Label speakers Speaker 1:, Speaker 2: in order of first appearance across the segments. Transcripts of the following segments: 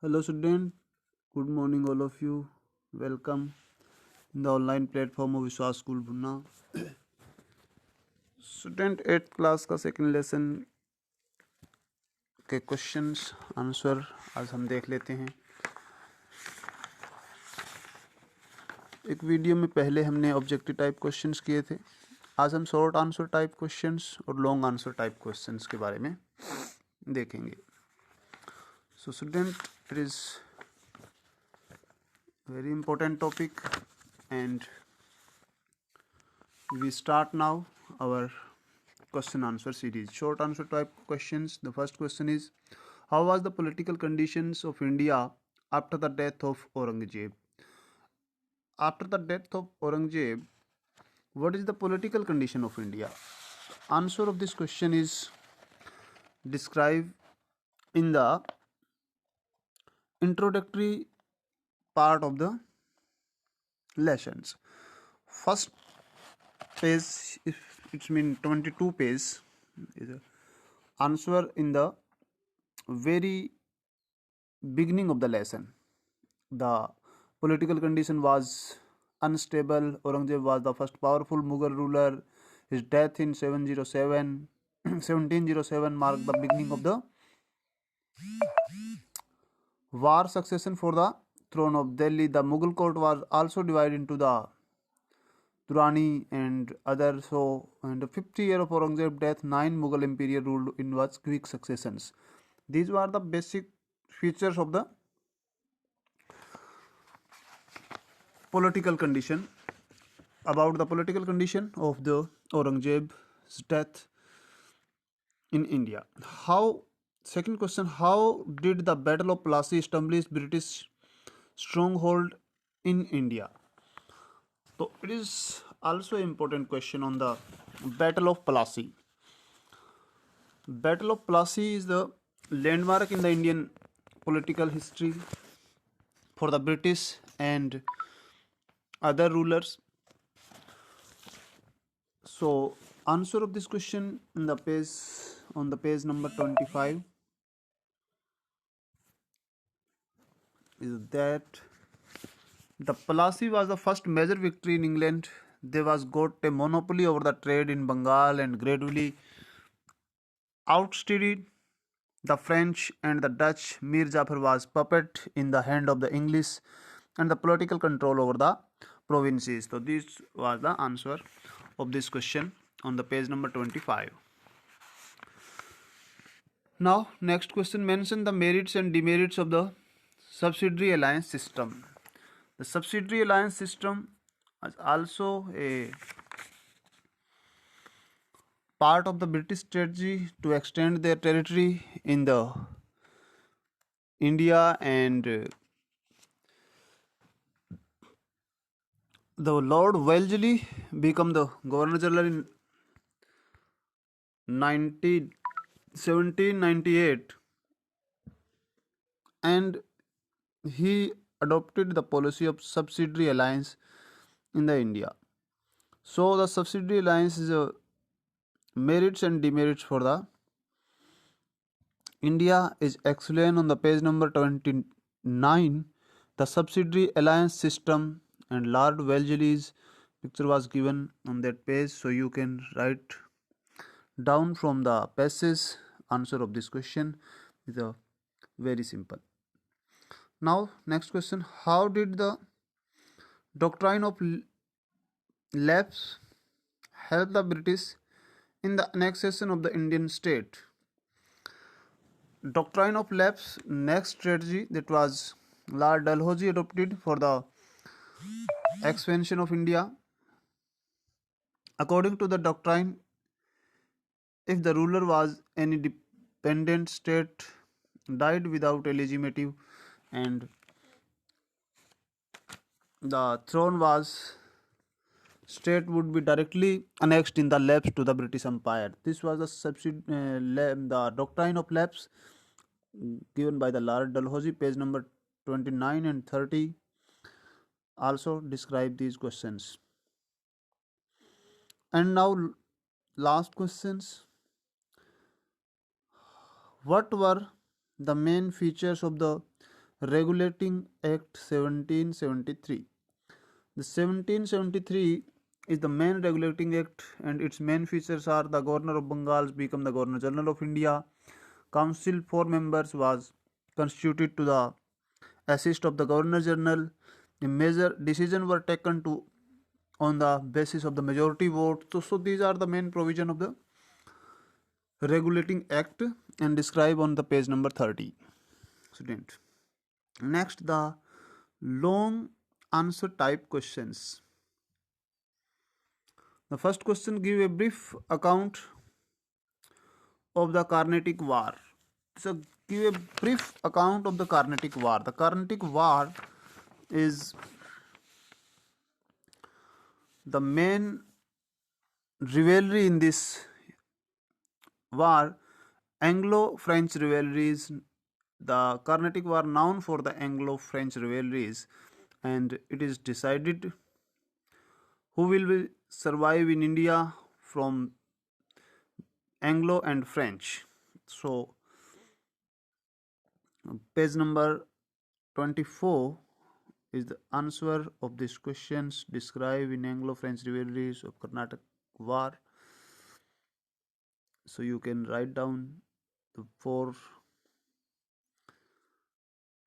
Speaker 1: Hello, student. Good morning, all of you. Welcome in the online platform of विश्वास school भुन्ना. Student 8th class का second lesson के questions answer आज हम देख लेते हैं. एक वीडियो में पहले हमने ऑब्जेक्टिव टाइप क्वेश्चंस किए थे. आज हम शॉर्ट आंसर टाइप क्वेश्चंस और लॉन्ग आंसर टाइप क्वेश्चंस के बारे में देखेंगे. So student, it is very important topic, and we start now our question answer series, short answer type questions. The first question is, how was the political conditions of India after the death of Aurangzeb? After the death of Aurangzeb, what is the political condition of India? Answer of this question is described in the introductory part of the lessons. First page, if it's mean 22 page, is a answer in the very beginning of the lesson. The political condition was unstable. Aurangzeb was the first powerful Mughal ruler. His death in 707 1707 marked the beginning of the war succession for the throne of Delhi. The Mughal court was also divided into the Durrani and other. So, in the 50th year of Aurangzeb's death, 9 Mughal imperial ruled in was quick successions. These were the basic features of the political condition. About the political condition of the Aurangzeb's death in India. How? Second question: how did the Battle of Plassey establish British stronghold in India? So it is also an important question on the Battle of Plassey. Battle of Plassey is the landmark in the Indian political history for the British and other rulers. So answer of this question in the page on the page number 25 is that the Plassey was the first major victory in England. They was got a monopoly over the trade in Bengal and gradually outstudied the French and the Dutch. Mir Jafar was puppet in the hand of the English and the political control over the provinces. So this was the answer of this question on the page number 25. Now next question, mention the merits and demerits of the subsidiary alliance system. The subsidiary alliance system is also a part of the British strategy to extend their territory in the India, and the Lord Wellesley became the Governor General in 1798, and he adopted the policy of subsidiary alliance in the India. So the subsidiary alliance is a merits and demerits for the India is explained on the page number 29. The subsidiary alliance system and Lord Wellesley's picture was given on that page, so you can write down from the passage. Answer of this question is a very simple. Now next question, how did the doctrine of lapse help the British in the annexation of the Indian state? Doctrine of lapse next strategy that was Lord Dalhousie adopted for the expansion of India. According to the doctrine, if the ruler was an independent state, died without a legitimate, and the throne was state would be directly annexed in the lapse to the British Empire. This was the doctrine of lapse given by the Lord Dalhousie, page number 29 and 30. Also describe these questions. And now last questions. What were the main features of the Regulating Act 1773. The 1773 is the main regulating act, and its main features are: the Governor of Bengal become the Governor General of India. Council 4 members was constituted to the assist of the Governor General. The major decisions were taken to on the basis of the majority vote. So these are the main provision of the regulating act and describe on the page number 30. Student. Next, the long answer type questions. The first question: give a brief account of the Carnatic War. So give a brief account of the Carnatic War. The Carnatic War is the main rivalry in this war. Anglo-French rivalries. The Carnatic War known for the Anglo-French rivalries, and it is decided who will survive in India from Anglo and French. So page number 24 is the answer of these questions described in Anglo-French rivalries of Carnatic War. So you can write down the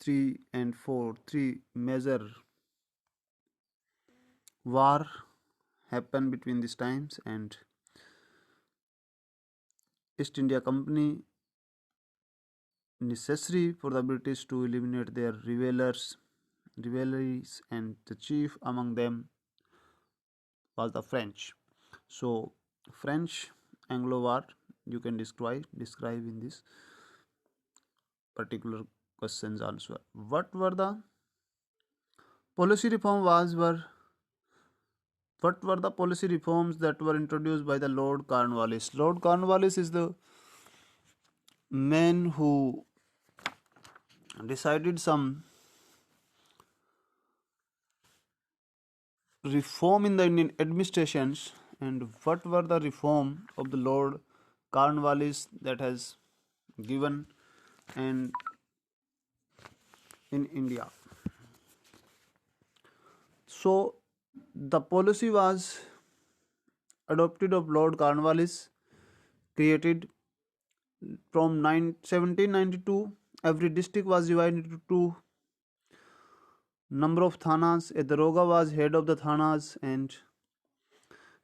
Speaker 1: 3 major war happened between these times, and East India Company necessary for the British to eliminate their rivalries, and the chief among them was the French. So French Anglo War you can describe in this particular questions answer. What were the policy reforms that were introduced by the Lord Cornwallis? Lord Cornwallis is the man who decided some reform in the Indian administrations. And what were the reform of the Lord Cornwallis that has given and in India? So the policy was adopted of Lord Cornwallis, created from 1792. Every district was divided into 2 number of thanas. A daroga was head of the thanas, and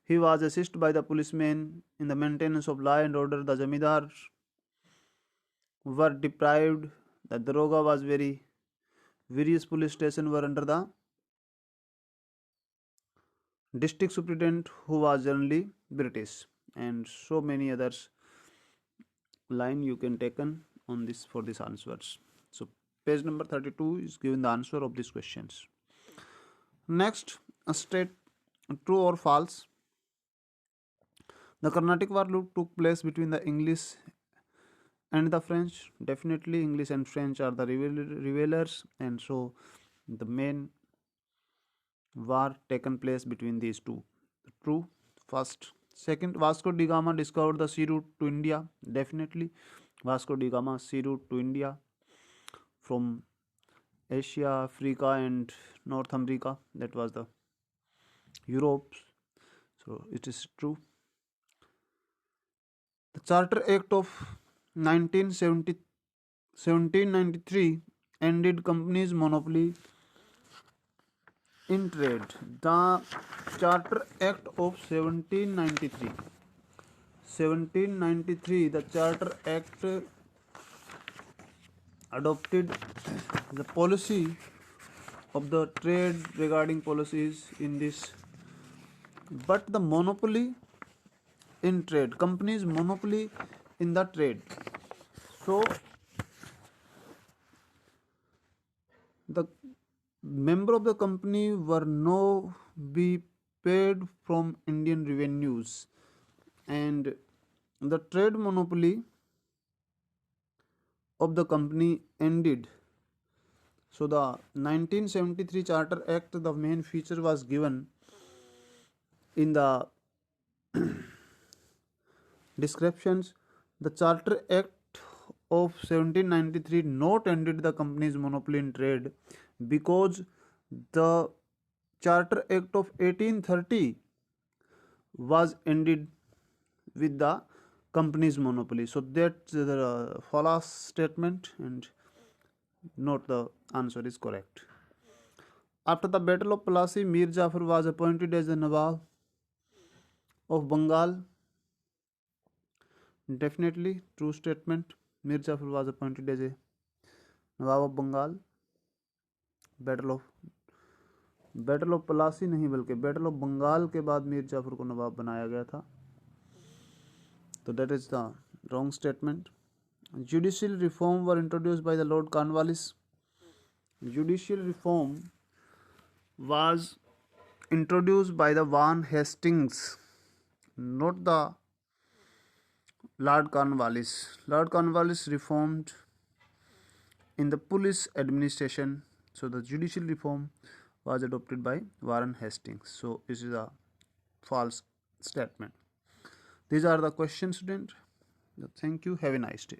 Speaker 1: he was assisted by the policemen in the maintenance of law and order. The zamindar were deprived. The daroga was various police stations were under the district superintendent, who was generally British, and so many others line you can taken on this for these answers. So page number 32 is given the answer of these questions. Next, state true or false. The Carnatic War took place between the English and the French. Definitely English and French are the rivalers, and so the main war taken place between these two. True. First. Second, Vasco da Gama discovered the sea route to India. Definitely Vasco da Gama sea route to India from Asia, Africa and North America, that was the Europe. So it is true. The Charter Act of 1793 ended companies' monopoly in trade. The Charter Act of 1793, the Charter Act adopted the policy of the trade regarding policies in this, but the monopoly in trade, companies monopoly in the trade. So the member of the company were no be paid from Indian revenues, and the trade monopoly of the company ended. So the 1973 Charter Act, the main feature was given in the descriptions. The Charter Act of 1793 not ended the company's monopoly in trade, because the Charter Act of 1830 was ended with the company's monopoly. So that's the false statement, and not the answer is correct. After the Battle of Plassey, Mir Jafar was appointed as the Nawab of Bengal. Definitely true statement. Mir Jafar was appointed as a Nawab of Bengal. Battle of Plassey नहीं बल्कि battle of Bengal के बाद मीर जाफर को नवाब बनाया गया था. तो that is the wrong statement. Judicial reform were introduced by the Lord Cornwallis. Judicial reform was introduced by the Van Hastings, not the Lord Cornwallis. Lord Cornwallis reformed in the police administration. So the judicial reform was adopted by Warren Hastings. So this is a false statement. These are the questions, student. Thank you. Have a nice day.